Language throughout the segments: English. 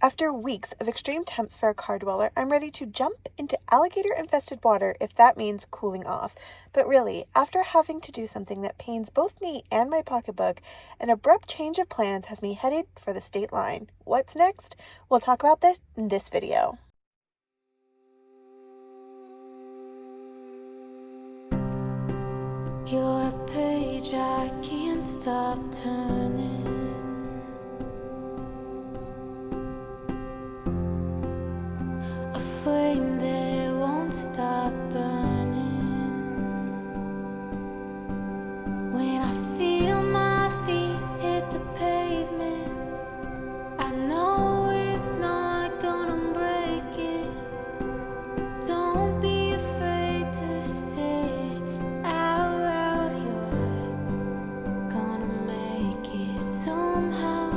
After weeks of extreme temps for a car dweller, I'm ready to jump into alligator-infested water if that means cooling off. But really, after having to do something that pains both me and my pocketbook, an abrupt change of plans has me headed for the state line. What's next? We'll talk about this in this video. Your page, I can't stop turning. A flame that won't stop burning. When I feel my feet hit the pavement, I know it's not gonna break it. Don't be afraid to say out loud you're gonna make it somehow.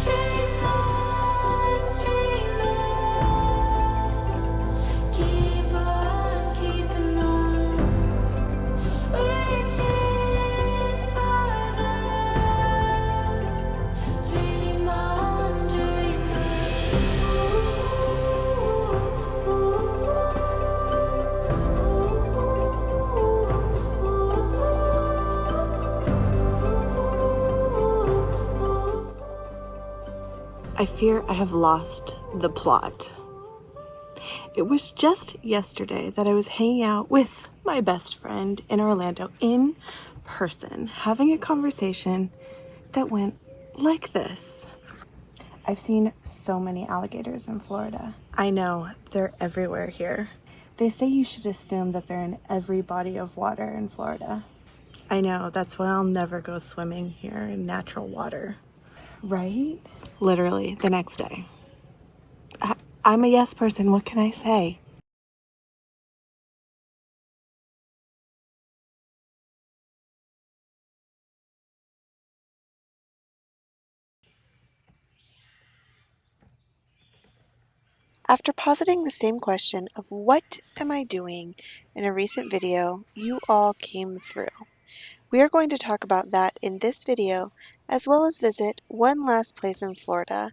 Dream on, keep on keeping on, reaching farther. Dream on, I fear I have lost the plot. It was just yesterday that I was hanging out with my best friend in Orlando in person, having a conversation that went like this. I've seen so many alligators in Florida. I know, they're everywhere here. They say you should assume that they're in every body of water in Florida. I know, that's why I'll never go swimming here in natural water. Right? Literally the next day. I'm a yes person, what can I say? After positing the same question of what am I doing in a recent video, you all came through. We are going to talk about that in this video, as well as visit one last place in Florida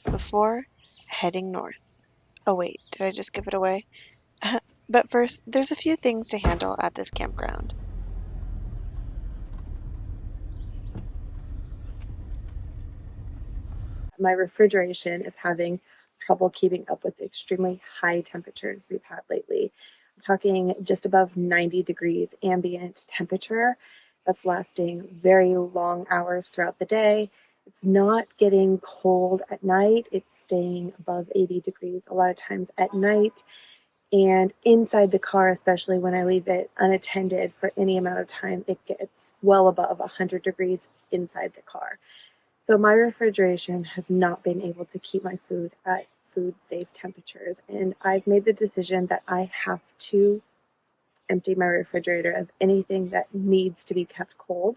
before heading north. Oh wait, did I just give it away? But first, there's a few things to handle at this campground. My refrigeration is having trouble keeping up with the extremely high temperatures we've had lately. I'm talking just above 90 degrees ambient temperature. That's lasting very long hours throughout the day. It's not getting cold at night. It's staying above 80 degrees a lot of times at night. And inside the car, especially when I leave it unattended for any amount of time, it gets well above 100 degrees inside the car. So my refrigeration has not been able to keep my food at food safe temperatures, and I've made the decision that I have to empty my refrigerator of anything that needs to be kept cold.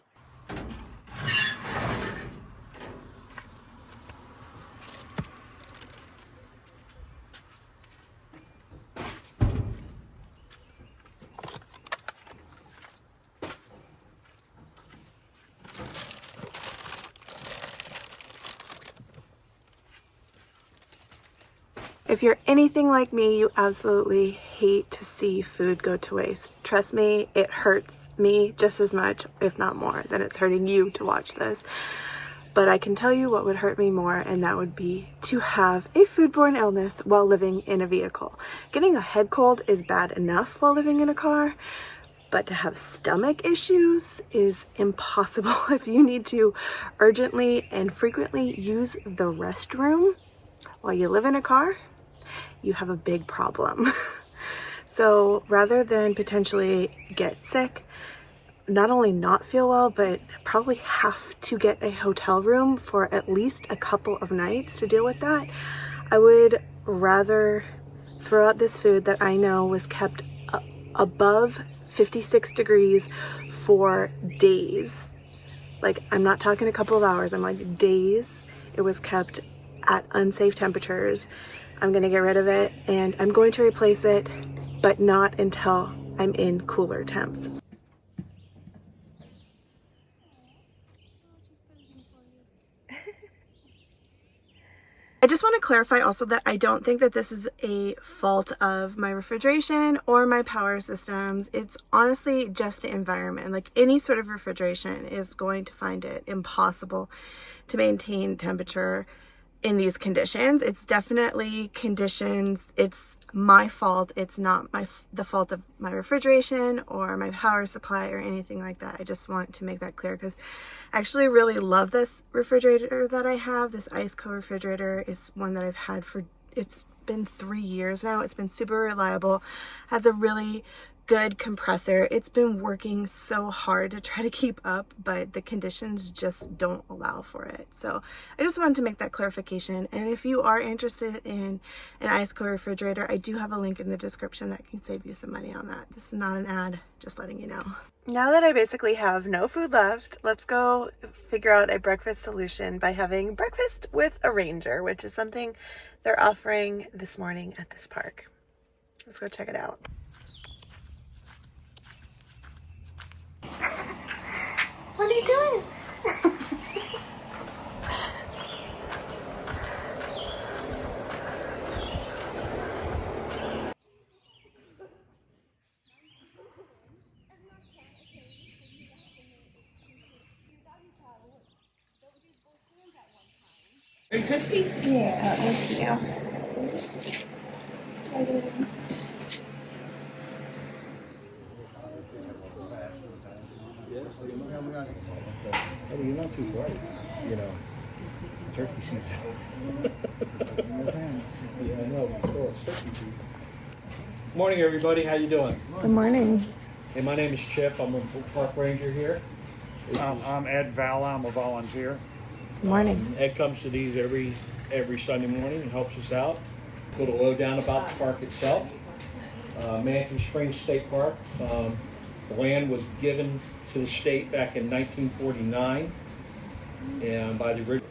If you're anything like me, you absolutely hate to see food go to waste. Trust me, it hurts me just as much, if not more, than it's hurting you to watch this. But I can tell you what would hurt me more, and that would be to have a foodborne illness while living in a vehicle. Getting a head cold is bad enough while living in a car, but to have stomach issues is impossible if you need to urgently and frequently use the restroom while you live in a car. You have a big problem. So rather than potentially get sick, not only not feel well, but probably have to get a hotel room for at least a couple of nights to deal with that, I would rather throw out this food that I know was kept above 56 degrees for days Like, I'm not talking a couple of hours, I'm like days. It was kept at unsafe temperatures. I'm gonna get rid of it and I'm going to replace it, but not until I'm in cooler temps. I just want to clarify also that I don't think that this is a fault of my refrigeration or my power systems. It's honestly just the environment. Like, any sort of refrigeration is going to find it impossible to maintain temperature in these conditions. It's definitely conditions. It's my fault. It's not the fault of my refrigeration or my power supply or anything like that. I just want to make that clear because I actually really love this refrigerator that I have. This Iceco refrigerator is one that I've had for, it's been 3 years now. It's been super reliable, has a really good compressor. It's been working so hard to try to keep up, but the conditions just don't allow for it. So I just wanted to make that clarification. And if you are interested in an Iceco refrigerator, I do have a link in the description that can save you some money on that. This is not an ad, just letting you know. Now that I basically have no food left, let's go figure out a breakfast solution by having breakfast with a ranger, which is something they're offering this morning at this park. Let's go check it out. What are you doing? Are you Christy? Yeah, thank you. Oh, you're not too bright. You know, turkey season. Yeah, I know. Still, it's turkey season. Morning, everybody. How you doing? Good morning. Hey, my name is Chip. I'm a park ranger here. I'm Ed Valla. I'm a volunteer. Good morning. Ed comes to these every Sunday morning and helps us out. A little lowdown about the park itself. Manatee Springs State Park. The land was given to the state back in 1949, and by the original.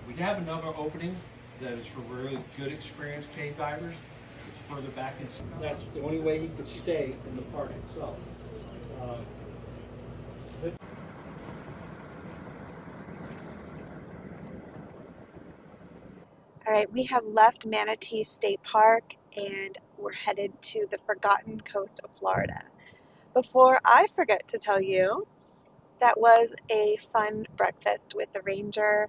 We have another opening that is for really good experienced cave divers. It's further back in. That's the only way he could stay in the park itself. All right, we have left Manatee State Park and we're headed to the Forgotten Coast of Florida. Before I forget to tell you, that was a fun breakfast with the ranger.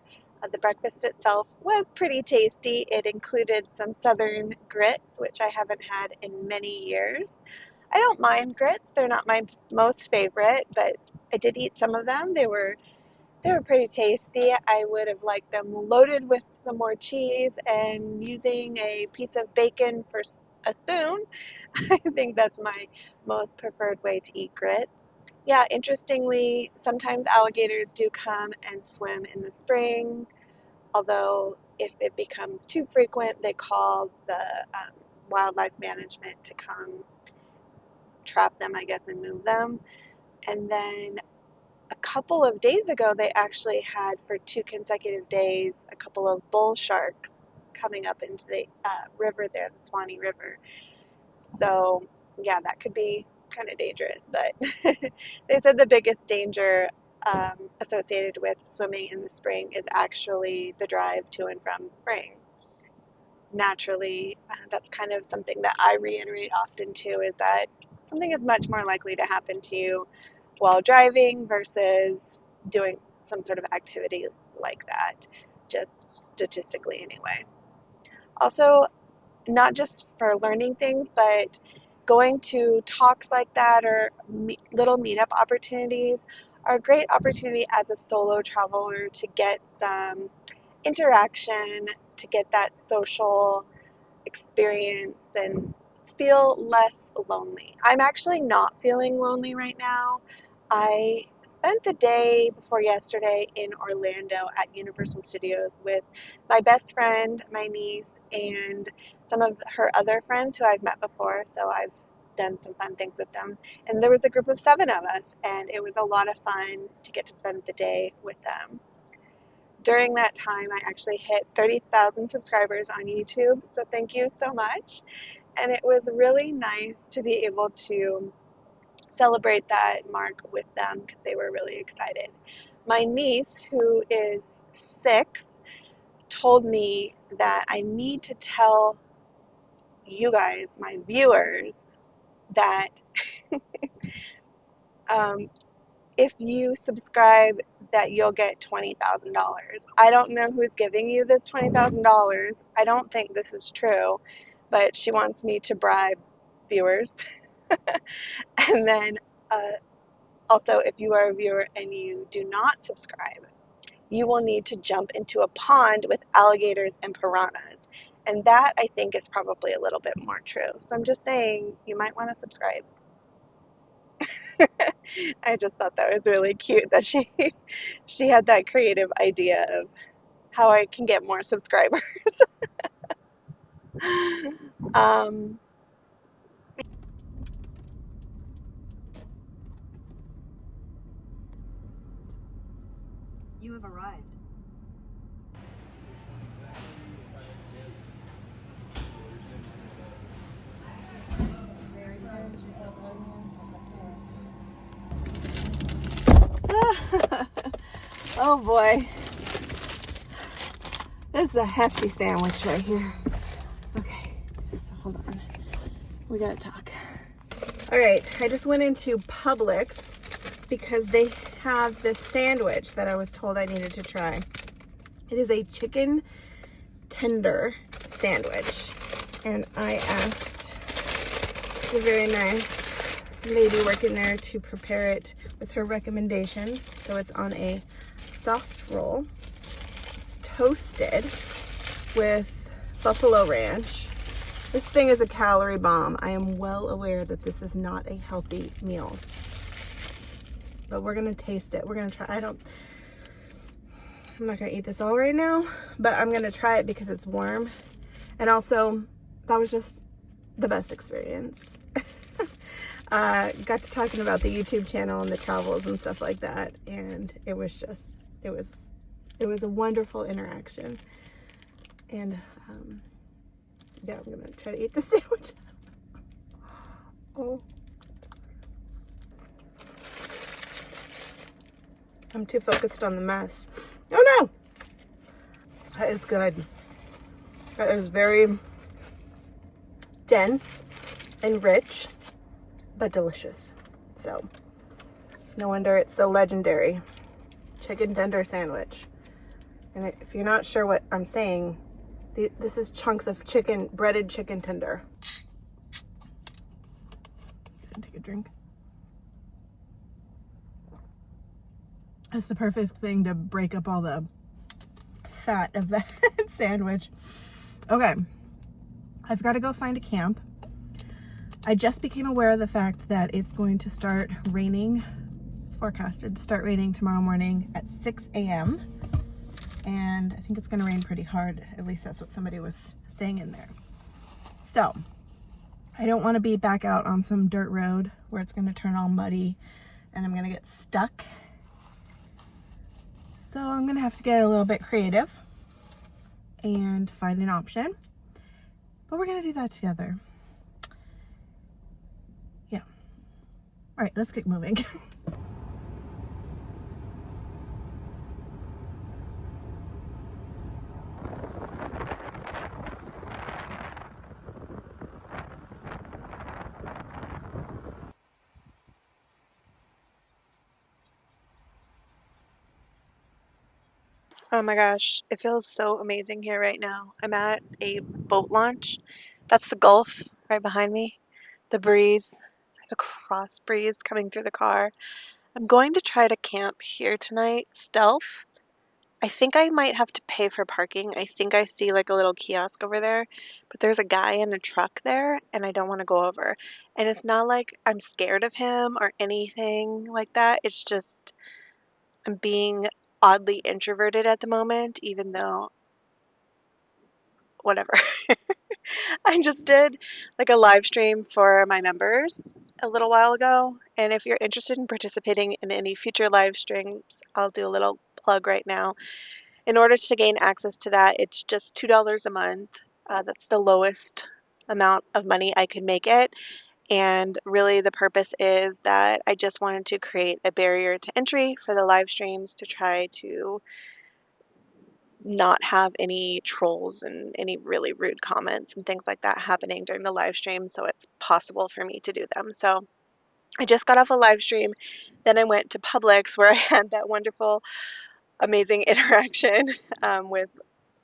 The breakfast itself was pretty tasty. It included some southern grits, which I haven't had in many years. I don't mind grits. They're not my most favorite, but I did eat some of them. They were pretty tasty. I would have liked them loaded with some more cheese and using a piece of bacon for a spoon. I think that's my most preferred way to eat grits. Yeah, interestingly, sometimes alligators do come and swim in the spring, although if it becomes too frequent, they call the wildlife management to come trap them, I guess, and move them. And then a couple of days ago, they actually had, for 2 consecutive days, a couple of bull sharks coming up into the river there, the Swanee River. So, yeah, that could be kind of dangerous, but they said the biggest danger associated with swimming in the spring is actually the drive to and from the spring. Naturally, that's kind of something that I reiterate often too, is that something is much more likely to happen to you while driving versus doing some sort of activity like that, just statistically anyway. Also, not just for learning things, but going to talks like that or little meetup opportunities are a great opportunity as a solo traveler to get some interaction, to get that social experience and feel less lonely. I'm actually not feeling lonely right now. I spent the day before yesterday in Orlando at Universal Studios with my best friend, my niece, and some of her other friends who I've met before. So I've done some fun things with them. And there was a group of 7 of us, and it was a lot of fun to get to spend the day with them. During that time, I actually hit 30,000 subscribers on YouTube, so thank you so much. And it was really nice to be able to celebrate that mark with them because they were really excited. My niece, who is 6, told me that I need to tell you guys, my viewers, that if you subscribe, that you'll get $20,000. I don't know who's giving you this $20,000. I don't think this is true, but she wants me to bribe viewers. And then also, if you are a viewer and you do not subscribe, you will need to jump into a pond with alligators and piranhas. And that, I think, is probably a little bit more true. So I'm just saying, you might want to subscribe. I just thought that was really cute that she had that creative idea of how I can get more subscribers. um, You have arrived. oh boy. This is a hefty sandwich right here. Okay, so hold on. We gotta talk. All right, I just went into Publix because they have this sandwich that I was told I needed to try. It is a chicken tender sandwich. And I asked the very nice lady working there to prepare it with her recommendations. So it's on a soft roll. It's toasted with buffalo ranch. This thing is a calorie bomb. I am well aware that this is not a healthy meal. But we're gonna taste it. We're gonna try. I'm not gonna eat this all right now, but I'm gonna try it because it's warm. And also, that was just the best experience. Got to talking about the YouTube channel and the travels and stuff like that, and it was a wonderful interaction. And yeah, I'm gonna try to eat the sandwich. Oh, I'm too focused on the mess. Oh no, that is good. That is very dense and rich, but delicious. So, no wonder it's so legendary. Chicken tender sandwich. And if you're not sure what I'm saying, this is chunks of chicken, breaded chicken tender. Take a drink. That's the perfect thing to break up all the fat of that sandwich. Okay, I've got to go find a camp. I just became aware of the fact that it's going to start raining. It's forecasted to start raining tomorrow morning at 6 a.m. And I think it's going to rain pretty hard. At least that's what somebody was saying in there. So I don't want to be back out on some dirt road where it's going to turn all muddy and I'm going to get stuck. So I'm going to have to get a little bit creative and find an option. But we're going to do that together. Yeah. All right, let's get moving. Oh my gosh, it feels so amazing here right now. I'm at a boat launch. That's the Gulf right behind me. The breeze, the cross breeze coming through the car. I'm going to try to camp here tonight, stealth. I think I might have to pay for parking. I think I see like a little kiosk over there, but there's a guy in a truck there and I don't want to go over. And it's not like I'm scared of him or anything like that. It's just I'm being oddly introverted at the moment, even though whatever. I just did like a live stream for my members a little while ago, and if you're interested in participating in any future live streams, I'll do a little plug right now. In order to gain access to that, it's just $2 a month. That's the lowest amount of money I could make it. And really, the purpose is that I just wanted to create a barrier to entry for the live streams to try to not have any trolls and any really rude comments and things like that happening during the live stream, so it's possible for me to do them. So I just got off a live stream, then I went to Publix where I had that wonderful, amazing interaction with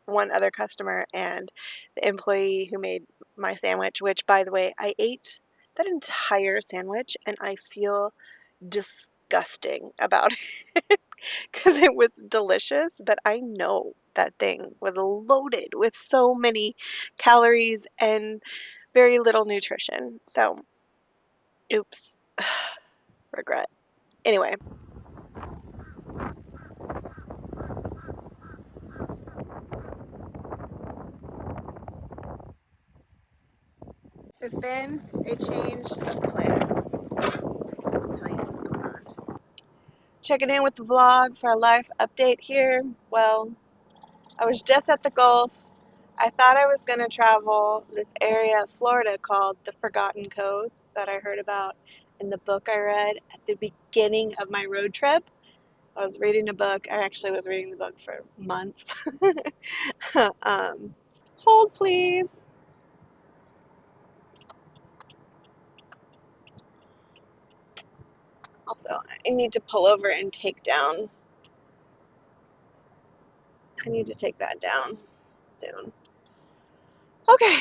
one other customer and the employee who made my sandwich, which, by the way, I ate that entire sandwich and I feel disgusting about it because it was delicious, but I know that thing was loaded with so many calories and very little nutrition. So, oops, regret. Anyway, there's been a change of plans. I'll tell you what's going on. Checking in with the vlog for a life update here. Well, I was just at the Gulf. I thought I was going to travel this area of Florida called the Forgotten Coast that I heard about in the book I read at the beginning of my road trip. I was reading a book. I actually was reading the book for months. Hold, please. Also, I need to pull over and take down. I need to take that down soon. Okay,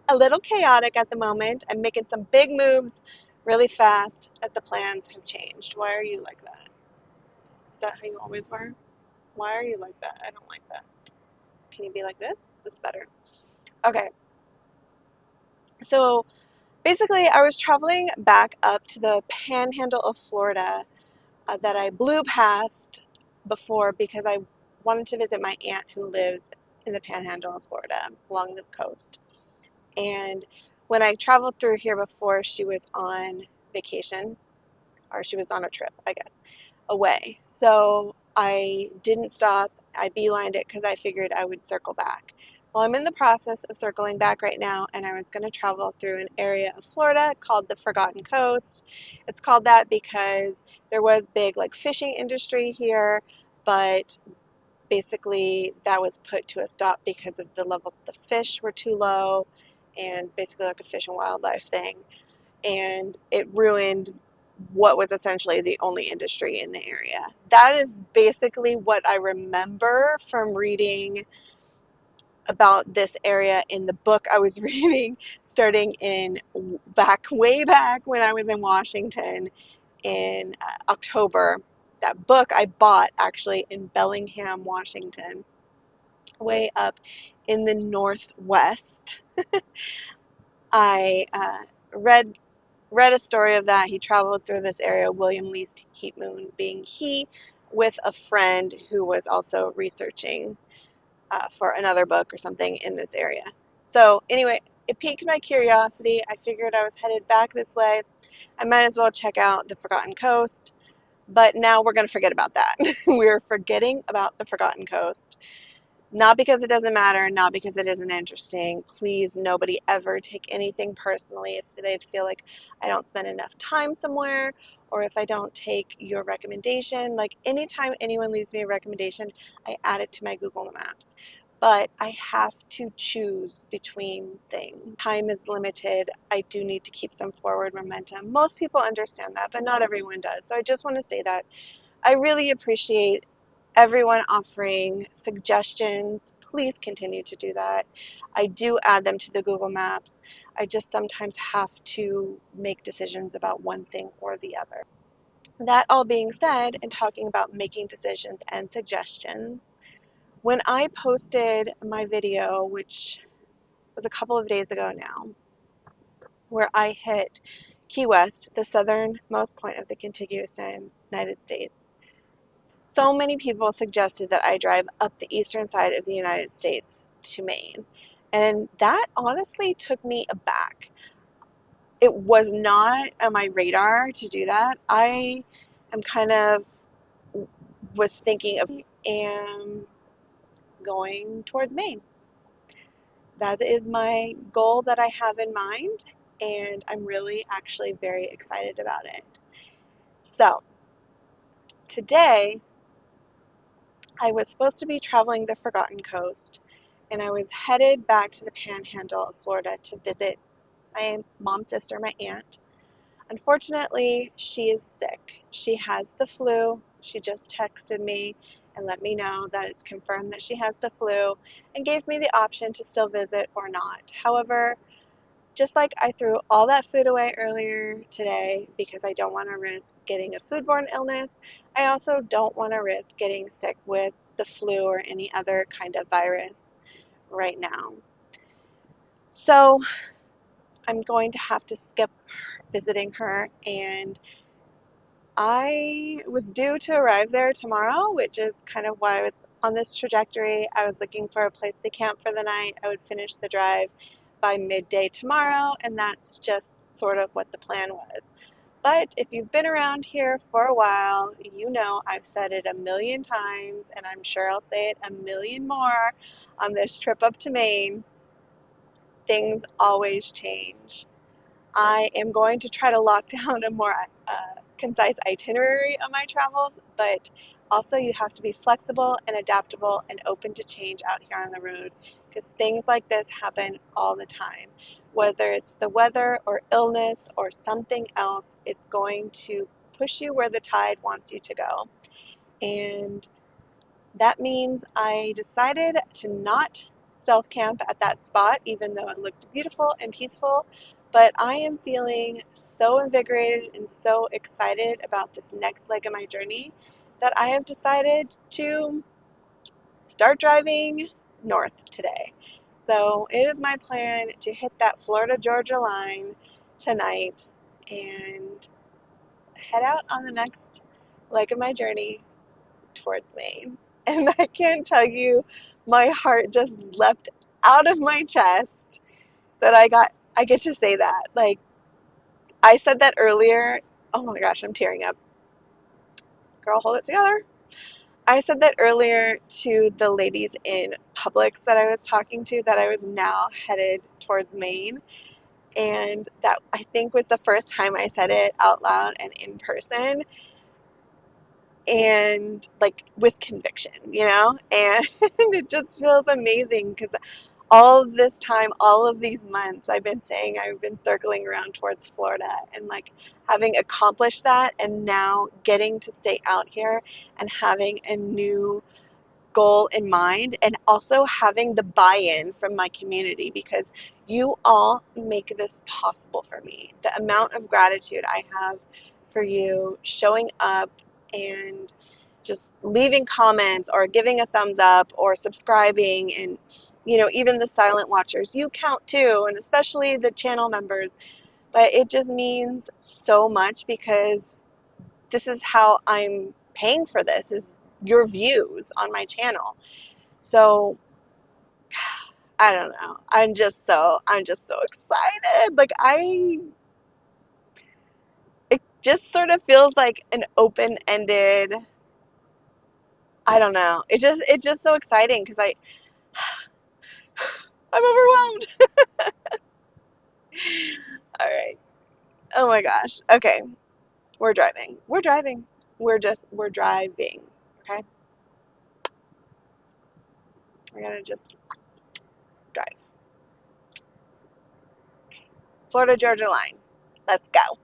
a little chaotic at the moment. I'm making some big moves really fast as the plans have changed. Why are you like that? Is that how you always were? Why are you like that? I don't like that. Can you be like this? This is better. Okay, so basically I was traveling back up to the panhandle of Florida that I blew past before because I wanted to visit my aunt who lives in the panhandle of Florida along the coast. And when I traveled through here before, she was on vacation, or she was on a trip, I guess, away. So I didn't stop. I beelined it because I figured I would circle back. Well, I'm in the process of circling back right now, and I was going to travel through an area of Florida called the Forgotten Coast. It's called that because there was big like fishing industry here, but basically that was put to a stop because of the levels of the fish were too low, and basically like a fish and wildlife thing, and it ruined what was essentially the only industry in the area. That is basically what I remember from reading about this area in the book I was reading starting in way back when I was in Washington in October. That book I bought actually in Bellingham, Washington, way up in the Northwest. I read a story of that. He traveled through this area, William Lee's Heat Moon being he, with a friend who was also researching for another book or something in this area. So anyway, it piqued my curiosity. I figured I was headed back this way. I might as well check out the Forgotten Coast. But now we're going to forget about that. We're forgetting about the Forgotten Coast. Not because it doesn't matter, not because it isn't interesting. Please, nobody ever take anything personally if they feel like I don't spend enough time somewhere or if I don't take your recommendation. Like anytime anyone leaves me a recommendation, I add it to my Google Maps. But I have to choose between things. Time is limited. I do need to keep some forward momentum. Most people understand that, but not everyone does. So I just want to say that I really appreciate everyone offering suggestions. Please continue to do that. I do add them to the Google Maps. I just sometimes have to make decisions about one thing or the other. That all being said, and talking about making decisions and suggestions, when I posted my video, which was a couple of days ago now, where I hit Key West, the southernmost point of the contiguous United States, so many people suggested that I drive up the eastern side of the United States to Maine. And that honestly took me aback. It was not on my radar to do that. I am kind of was thinking of am going towards Maine. That is my goal that I have in mind, and I'm really actually very excited about it. So, today I was supposed to be traveling the Forgotten Coast, and I was headed back to the Panhandle of Florida to visit my mom's sister, my aunt. Unfortunately, she is sick. She has the flu. She just texted me and let me know that it's confirmed that she has the flu and gave me the option to still visit or not. However, just like I threw all that food away earlier today because I don't want to risk getting a foodborne illness, I also don't want to risk getting sick with the flu or any other kind of virus right now. So I'm going to have to skip visiting her, and I was due to arrive there tomorrow, which is kind of why I was on this trajectory. I was looking for a place to camp for the night. I would finish the drive by midday tomorrow, and that's just sort of what the plan was. But if you've been around here for a while, you know I've said it a million times, and I'm sure I'll say it a million more on this trip up to Maine. Things always change. I am going to try to lock down a more concise itinerary of my travels, but also you have to be flexible and adaptable and open to change out here on the road because things like this happen all the time. Whether it's the weather or illness or something else, it's going to push you where the tide wants you to go. And that means I decided to not stealth camp at that spot, even though it looked beautiful and peaceful. But I am feeling so invigorated and so excited about this next leg of my journey that I have decided to start driving north today. So it is my plan to hit that Florida Georgia line tonight and head out on the next leg of my journey towards Maine. And I can't tell you, my heart just leapt out of my chest that I get to say that. Like, I said that earlier. Oh my gosh, I'm tearing up. Girl, hold it together. I said that earlier to the ladies in Publix that I was talking to, that I was now headed towards Maine. And that I think was the first time I said it out loud and in person, and like with conviction, and it just feels amazing because all of this time, all of these months, I've been saying I've been circling around towards Florida, and like having accomplished that and now getting to stay out here and having a new goal in mind, and also having the buy-in from my community, because you all make this possible for me. The amount of gratitude I have for you showing up and just leaving comments or giving a thumbs up or subscribing, and even the silent watchers, you count too, and especially the channel members. But it just means so much because this is how I'm paying for this, is your views on my channel. So I don't know. I'm just so excited. Like it just sort of feels like an open-ended, I don't know. It's just so exciting because I'm overwhelmed. All right. Oh my gosh. Okay. We're driving. We're driving. We're driving. Okay? We're gonna just drive. Florida Georgia line. Let's go.